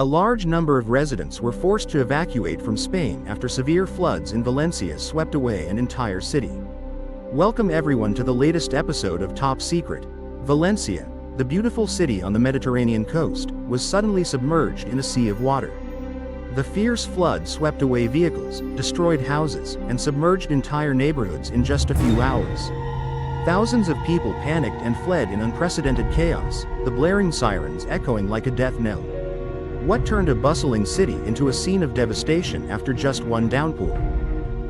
A large number of residents were forced to evacuate from Spain after severe floods in Valencia swept away an entire city. Welcome everyone to the latest episode of Top Secret. Valencia, the beautiful city on the Mediterranean coast, was suddenly submerged in a sea of water. The fierce flood swept away vehicles, destroyed houses, and submerged entire neighborhoods in just a few hours. Thousands of people panicked and fled in unprecedented chaos, the blaring sirens echoing like a death knell. What turned a bustling city into a scene of devastation after just one downpour?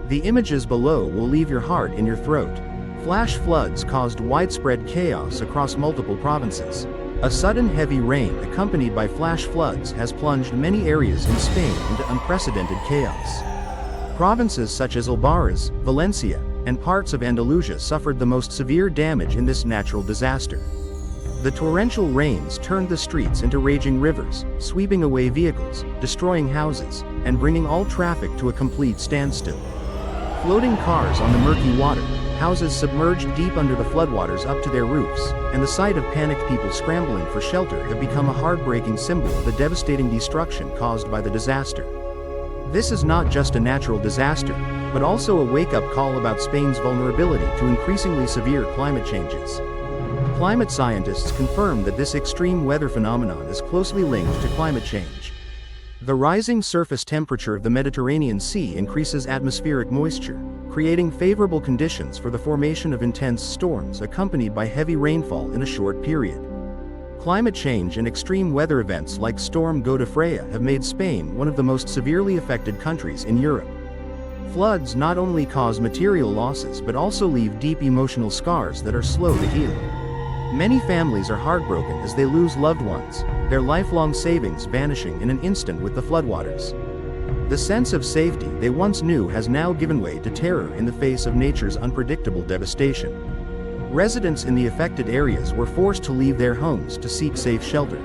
The images below will leave your heart in your throat. Flash floods caused widespread chaos across multiple provinces. A sudden heavy rain accompanied by flash floods has plunged many areas in Spain into unprecedented chaos. Provinces such as Albares, Valencia, and parts of Andalusia suffered the most severe damage in this natural disaster. The torrential rains turned the streets into raging rivers, sweeping away vehicles, destroying houses, and bringing all traffic to a complete standstill. Floating cars on the murky water, houses submerged deep under the floodwaters up to their roofs, and the sight of panicked people scrambling for shelter have become a heartbreaking symbol of the devastating destruction caused by the disaster. This is not just a natural disaster, but also a wake-up call about Spain's vulnerability to increasingly severe climate changes. Climate scientists confirm that this extreme weather phenomenon is closely linked to climate change. The rising surface temperature of the Mediterranean Sea increases atmospheric moisture, creating favorable conditions for the formation of intense storms accompanied by heavy rainfall in a short period. Climate change and extreme weather events like Storm Godofreya have made Spain one of the most severely affected countries in Europe. Floods not only cause material losses but also leave deep emotional scars that are slow to heal. Many families are heartbroken as they lose loved ones, their lifelong savings vanishing in an instant with the floodwaters. The sense of safety they once knew has now given way to terror in the face of nature's unpredictable devastation. Residents in the affected areas were forced to leave their homes to seek safe shelter.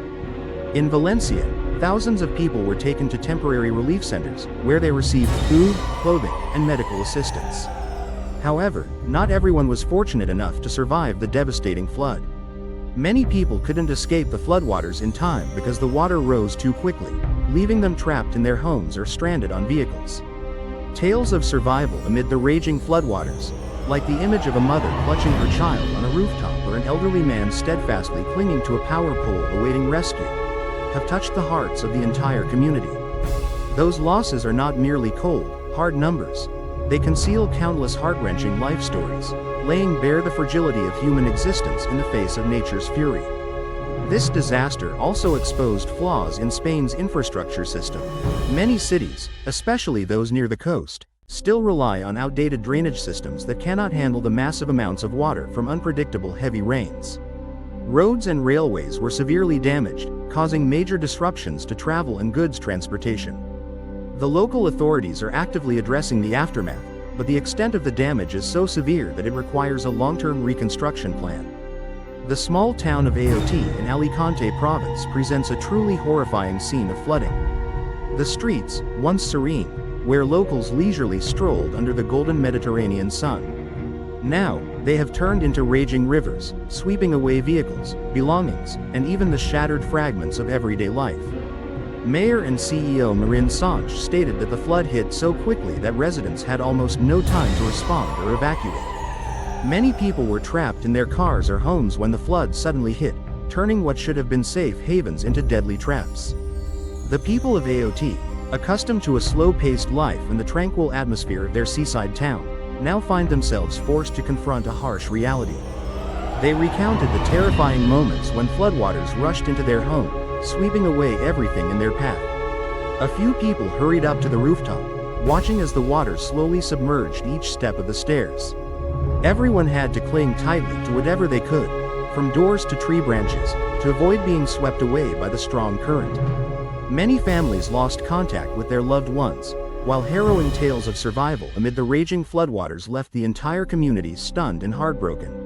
In Valencia, thousands of people were taken to temporary relief centers, where they received food, clothing, and medical assistance. However, not everyone was fortunate enough to survive the devastating flood. Many people couldn't escape the floodwaters in time because the water rose too quickly, leaving them trapped in their homes or stranded on vehicles. Tales of survival amid the raging floodwaters, like the image of a mother clutching her child on a rooftop or an elderly man steadfastly clinging to a power pole awaiting rescue, have touched the hearts of the entire community. Those losses are not merely cold, hard numbers. They conceal countless heart-wrenching life stories, laying bare the fragility of human existence in the face of nature's fury. This disaster also exposed flaws in Spain's infrastructure system. Many cities, especially those near the coast, still rely on outdated drainage systems that cannot handle the massive amounts of water from unpredictable heavy rains. Roads and railways were severely damaged, causing major disruptions to travel and goods transportation. The local authorities are actively addressing the aftermath, but the extent of the damage is so severe that it requires a long-term reconstruction plan. The small town of Aot in Alicante province presents a truly horrifying scene of flooding. The streets, once serene, where locals leisurely strolled under the golden Mediterranean sun. Now, they have turned into raging rivers, sweeping away vehicles, belongings, and even the shattered fragments of everyday life. Mayor and CEO Marin Sanch stated that the flood hit so quickly that residents had almost no time to respond or evacuate. Many people were trapped in their cars or homes when the flood suddenly hit, turning what should have been safe havens into deadly traps. The people of Aot, accustomed to a slow-paced life and the tranquil atmosphere of their seaside town, now find themselves forced to confront a harsh reality. They recounted the terrifying moments when floodwaters rushed into their home, sweeping away everything in their path. A few people hurried up to the rooftop, watching as the water slowly submerged each step of the stairs. Everyone had to cling tightly to whatever they could, from doors to tree branches, to avoid being swept away by the strong current. Many families lost contact with their loved ones, while harrowing tales of survival amid the raging floodwaters left the entire community stunned and heartbroken.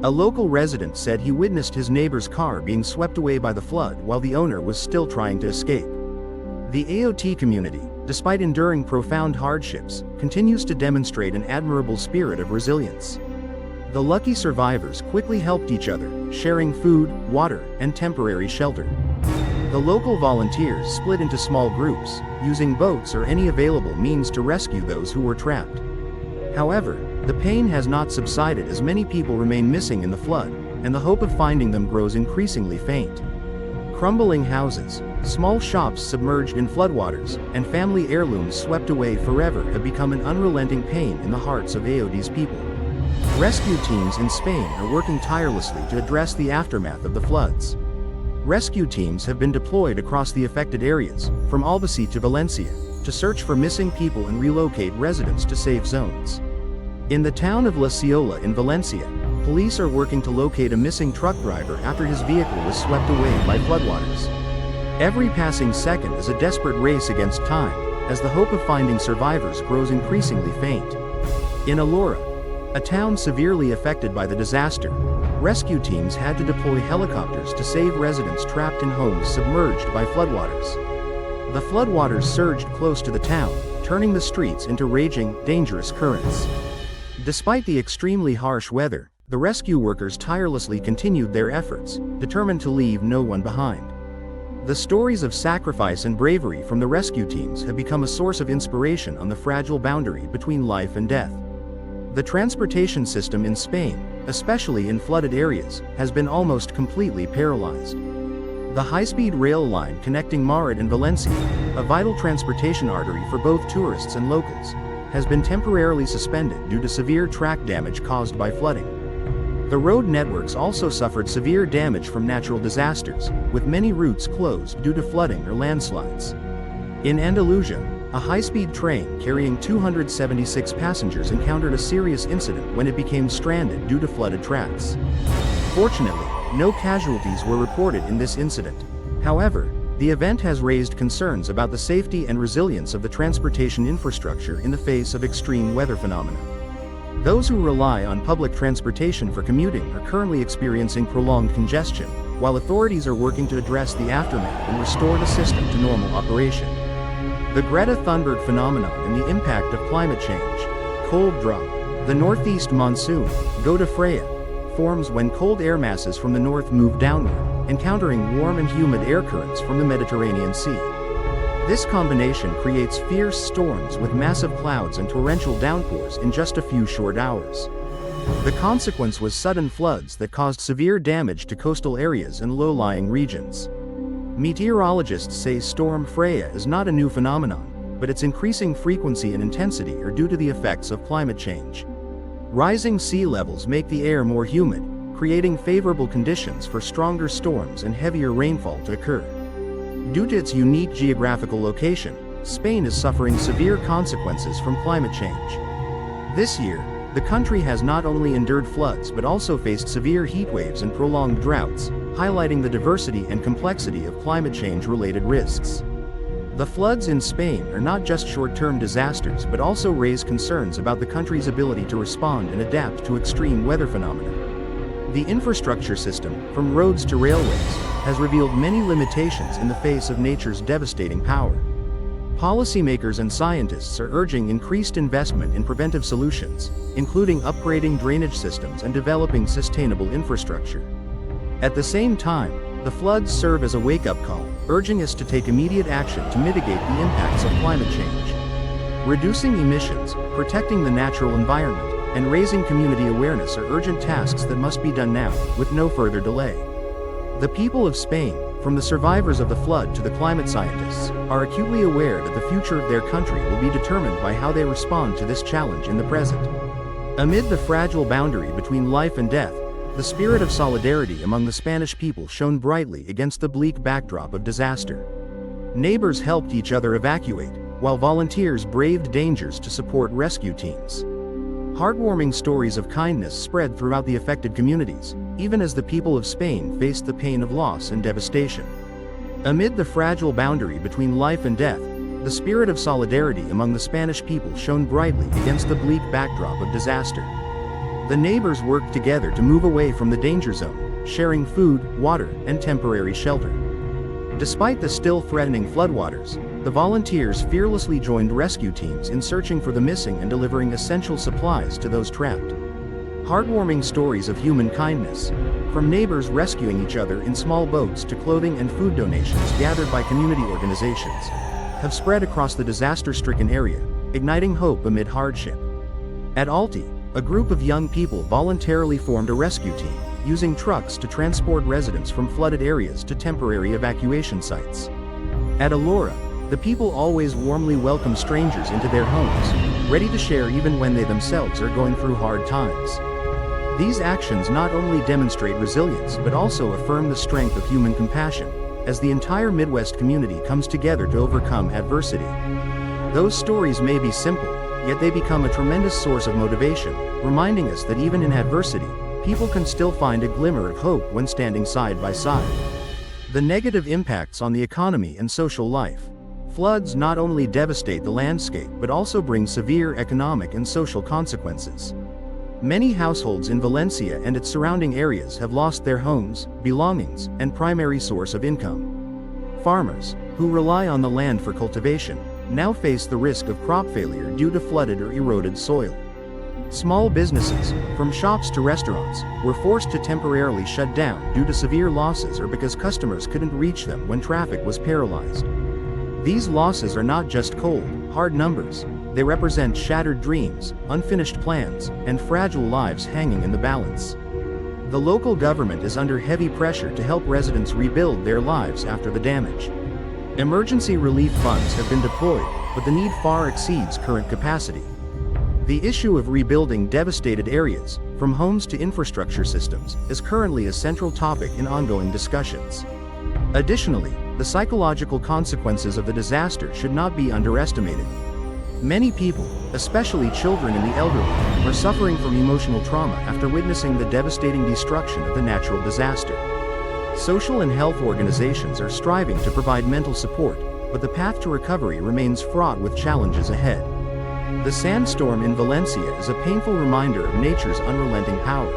A local resident said he witnessed his neighbor's car being swept away by the flood while the owner was still trying to escape. The Aot community, despite enduring profound hardships, continues to demonstrate an admirable spirit of resilience. The lucky survivors quickly helped each other, sharing food, water, and temporary shelter. The local volunteers split into small groups, using boats or any available means to rescue those who were trapped. However, the pain has not subsided as many people remain missing in the flood, and the hope of finding them grows increasingly faint. Crumbling houses, small shops submerged in floodwaters, and family heirlooms swept away forever have become an unrelenting pain in the hearts of AOD's people. Rescue teams in Spain are working tirelessly to address the aftermath of the floods. Rescue teams have been deployed across the affected areas, from Albacete to Valencia, to search for missing people and relocate residents to safe zones. In the town of La Ciola in Valencia, police are working to locate a missing truck driver after his vehicle was swept away by floodwaters. Every passing second is a desperate race against time, as the hope of finding survivors grows increasingly faint. In Alora, a town severely affected by the disaster, rescue teams had to deploy helicopters to save residents trapped in homes submerged by floodwaters. The floodwaters surged close to the town, turning the streets into raging, dangerous currents. Despite the extremely harsh weather, the rescue workers tirelessly continued their efforts, determined to leave no one behind. The stories of sacrifice and bravery from the rescue teams have become a source of inspiration on the fragile boundary between life and death. The transportation system in Spain, especially in flooded areas, has been almost completely paralyzed. The high-speed rail line connecting Madrid and Valencia, a vital transportation artery for both tourists and locals, has been temporarily suspended due to severe track damage caused by flooding. The road networks also suffered severe damage from natural disasters, with many routes closed due to flooding or landslides. In Andalusia, a high-speed train carrying 276 passengers encountered a serious incident when it became stranded due to flooded tracks. Fortunately, no casualties were reported in this incident. However, the event has raised concerns about the safety and resilience of the transportation infrastructure in the face of extreme weather phenomena. Those who rely on public transportation for commuting are currently experiencing prolonged congestion, while authorities are working to address the aftermath and restore the system to normal operation. The Greta Thunberg phenomenon and the impact of climate change. Cold drop. The northeast monsoon, Gota Freya, forms when cold air masses from the north move downward, encountering warm and humid air currents from the Mediterranean Sea. This combination creates fierce storms with massive clouds and torrential downpours in just a few short hours. The consequence was sudden floods that caused severe damage to coastal areas and low-lying regions. Meteorologists say Storm Freya is not a new phenomenon, but its increasing frequency and intensity are due to the effects of climate change. Rising sea levels make the air more humid, creating favorable conditions for stronger storms and heavier rainfall to occur. Due to its unique geographical location, Spain is suffering severe consequences from climate change. This year, the country has not only endured floods but also faced severe heat waves and prolonged droughts, highlighting the diversity and complexity of climate change-related risks. The floods in Spain are not just short-term disasters but also raise concerns about the country's ability to respond and adapt to extreme weather phenomena. The infrastructure system, from roads to railways, has revealed many limitations in the face of nature's devastating power. Policymakers and scientists are urging increased investment in preventive solutions, including upgrading drainage systems and developing sustainable infrastructure. At the same time, the floods serve as a wake-up call, urging us to take immediate action to mitigate the impacts of climate change. Reducing emissions, protecting the natural environment, and raising community awareness are urgent tasks that must be done now, with no further delay. The people of Spain, from the survivors of the flood to the climate scientists, are acutely aware that the future of their country will be determined by how they respond to this challenge in the present. Amid the fragile boundary between life and death, the spirit of solidarity among the Spanish people shone brightly against the bleak backdrop of disaster. Neighbors helped each other evacuate, while volunteers braved dangers to support rescue teams. Heartwarming stories of kindness spread throughout the affected communities, even as the people of Spain faced the pain of loss and devastation. Amid the fragile boundary between life and death, the spirit of solidarity among the Spanish people shone brightly against the bleak backdrop of disaster. The neighbors worked together to move away from the danger zone, sharing food, water, and temporary shelter. Despite the still threatening floodwaters, the volunteers fearlessly joined rescue teams in searching for the missing and delivering essential supplies to those trapped. Heartwarming stories of human kindness, from neighbors rescuing each other in small boats to clothing and food donations gathered by community organizations, have spread across the disaster-stricken area, igniting hope amid hardship. At Alti, a group of young people voluntarily formed a rescue team, using trucks to transport residents from flooded areas to temporary evacuation sites. At Alora, the people always warmly welcome strangers into their homes, ready to share even when they themselves are going through hard times. These actions not only demonstrate resilience but also affirm the strength of human compassion, as the entire Midwest community comes together to overcome adversity. Those stories may be simple, yet they become a tremendous source of motivation, reminding us that even in adversity, people can still find a glimmer of hope when standing side by side. The negative impacts on the economy and social life. Floods not only devastate the landscape but also bring severe economic and social consequences. Many households in Valencia and its surrounding areas have lost their homes, belongings, and primary source of income. Farmers, who rely on the land for cultivation, now face the risk of crop failure due to flooded or eroded soil. Small businesses, from shops to restaurants, were forced to temporarily shut down due to severe losses or because customers couldn't reach them when traffic was paralyzed. These losses are not just cold, hard numbers. They represent shattered dreams, unfinished plans, and fragile lives hanging in the balance. The local government is under heavy pressure to help residents rebuild their lives after the damage. Emergency relief funds have been deployed, but the need far exceeds current capacity. The issue of rebuilding devastated areas, from homes to infrastructure systems, is currently a central topic in ongoing discussions. Additionally, the psychological consequences of the disaster should not be underestimated. Many people, especially children and the elderly, are suffering from emotional trauma after witnessing the devastating destruction of the natural disaster. Social and health organizations are striving to provide mental support, but the path to recovery remains fraught with challenges ahead. The sandstorm in Valencia is a painful reminder of nature's unrelenting power.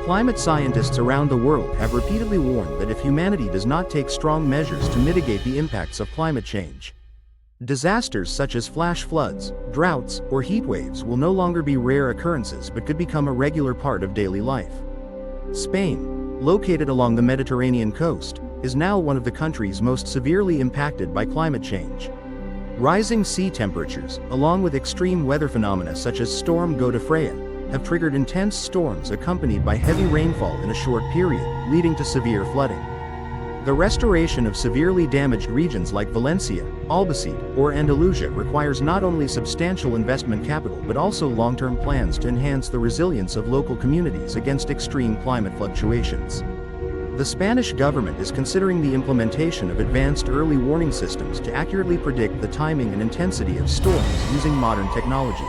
Climate scientists around the world have repeatedly warned that if humanity does not take strong measures to mitigate the impacts of climate change, disasters such as flash floods, droughts, or heat waves will no longer be rare occurrences but could become a regular part of daily life. Spain, located along the Mediterranean coast, is now one of the countries most severely impacted by climate change. Rising sea temperatures, along with extreme weather phenomena such as Storm Godofreya, have triggered intense storms accompanied by heavy rainfall in a short period, leading to severe flooding. The restoration of severely damaged regions like Valencia, Albacete, or Andalusia requires not only substantial investment capital but also long-term plans to enhance the resilience of local communities against extreme climate fluctuations. The Spanish government is considering the implementation of advanced early warning systems to accurately predict the timing and intensity of storms using modern technology.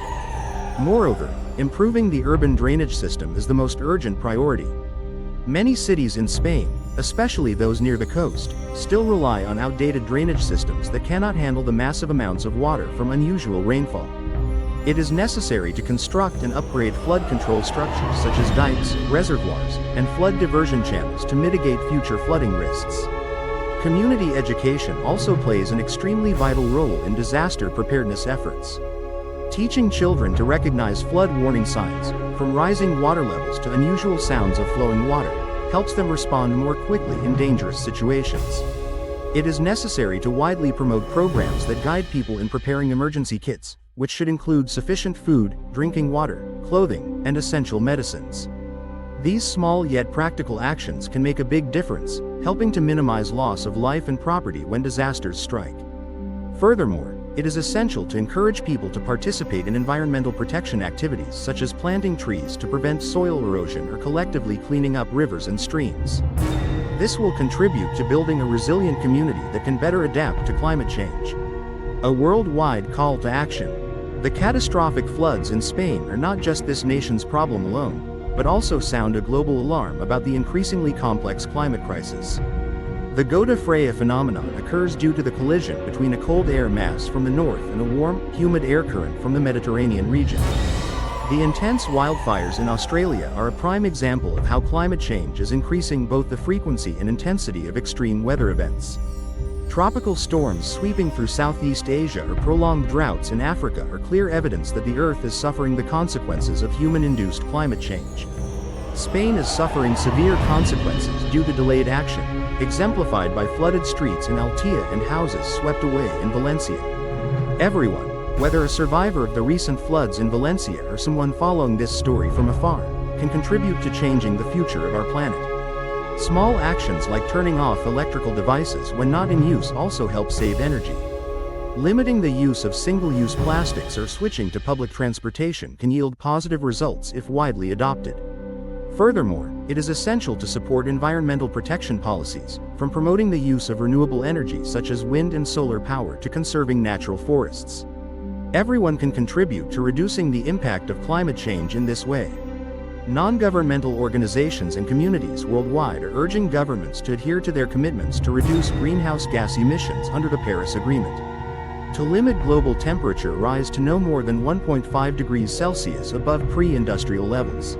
Moreover, improving the urban drainage system is the most urgent priority. Many cities in Spain, especially those near the coast, still rely on outdated drainage systems that cannot handle the massive amounts of water from unusual rainfall. It is necessary to construct and upgrade flood control structures such as dikes, reservoirs, and flood diversion channels to mitigate future flooding risks. Community education also plays an extremely vital role in disaster preparedness efforts. Teaching children to recognize flood warning signs, from rising water levels to unusual sounds of flowing water, helps them respond more quickly in dangerous situations. It is necessary to widely promote programs that guide people in preparing emergency kits, which should include sufficient food, drinking water, clothing, and essential medicines. These small yet practical actions can make a big difference, helping to minimize loss of life and property when disasters strike. Furthermore, it is essential to encourage people to participate in environmental protection activities such as planting trees to prevent soil erosion or collectively cleaning up rivers and streams. This will contribute to building a resilient community that can better adapt to climate change. A worldwide call to action. The catastrophic floods in Spain are not just this nation's problem alone, but also sound a global alarm about the increasingly complex climate crisis. The Godofreya phenomenon occurs due to the collision between a cold air mass from the north and a warm, humid air current from the Mediterranean region. The intense wildfires in Australia are a prime example of how climate change is increasing both the frequency and intensity of extreme weather events. Tropical storms sweeping through Southeast Asia or prolonged droughts in Africa are clear evidence that the Earth is suffering the consequences of human-induced climate change. Spain is suffering severe consequences due to delayed action, exemplified by flooded streets in Altea and houses swept away in Valencia. Everyone, whether a survivor of the recent floods in Valencia or someone following this story from afar, can contribute to changing the future of our planet. Small actions like turning off electrical devices when not in use also help save energy. Limiting the use of single-use plastics or switching to public transportation can yield positive results if widely adopted. Furthermore, it is essential to support environmental protection policies, from promoting the use of renewable energy such as wind and solar power to conserving natural forests. Everyone can contribute to reducing the impact of climate change in this way. Non-governmental organizations and communities worldwide are urging governments to adhere to their commitments to reduce greenhouse gas emissions under the Paris Agreement. To limit global temperature rise to no more than 1.5 degrees Celsius above pre-industrial levels.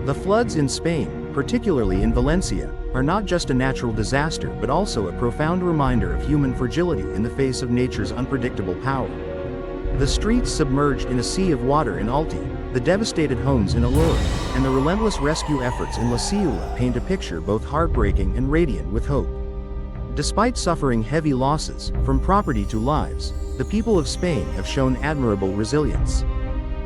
The floods in Spain, particularly in Valencia, are not just a natural disaster but also a profound reminder of human fragility in the face of nature's unpredictable power. The streets submerged in a sea of water in Altea, the devastated homes in Alora, and the relentless rescue efforts in La Ciula paint a picture both heartbreaking and radiant with hope. Despite suffering heavy losses, from property to lives, the people of Spain have shown admirable resilience.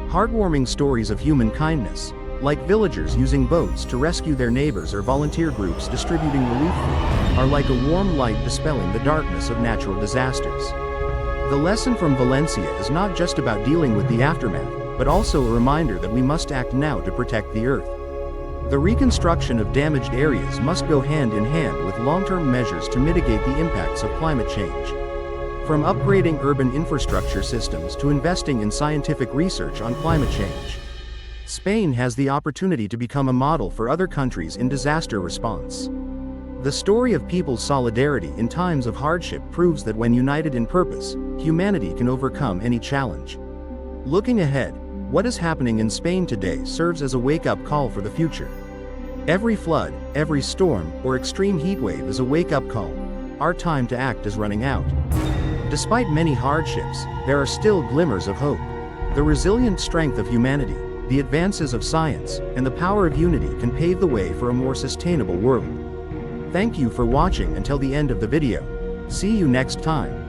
Heartwarming stories of human kindness, like villagers using boats to rescue their neighbors or volunteer groups distributing relief food, are like a warm light dispelling the darkness of natural disasters. The lesson from Valencia is not just about dealing with the aftermath, but also a reminder that we must act now to protect the Earth. The reconstruction of damaged areas must go hand in hand with long-term measures to mitigate the impacts of climate change. From upgrading urban infrastructure systems to investing in scientific research on climate change, Spain has the opportunity to become a model for other countries in disaster response. The story of people's solidarity in times of hardship proves that when united in purpose, humanity can overcome any challenge. Looking ahead, what is happening in Spain today serves as a wake-up call for the future. Every flood, every storm, or extreme heatwave is a wake-up call. Our time to act is running out. Despite many hardships, there are still glimmers of hope. The resilient strength of humanity, the advances of science, and the power of unity can pave the way for a more sustainable world. Thank you for watching until the end of the video. See you next time.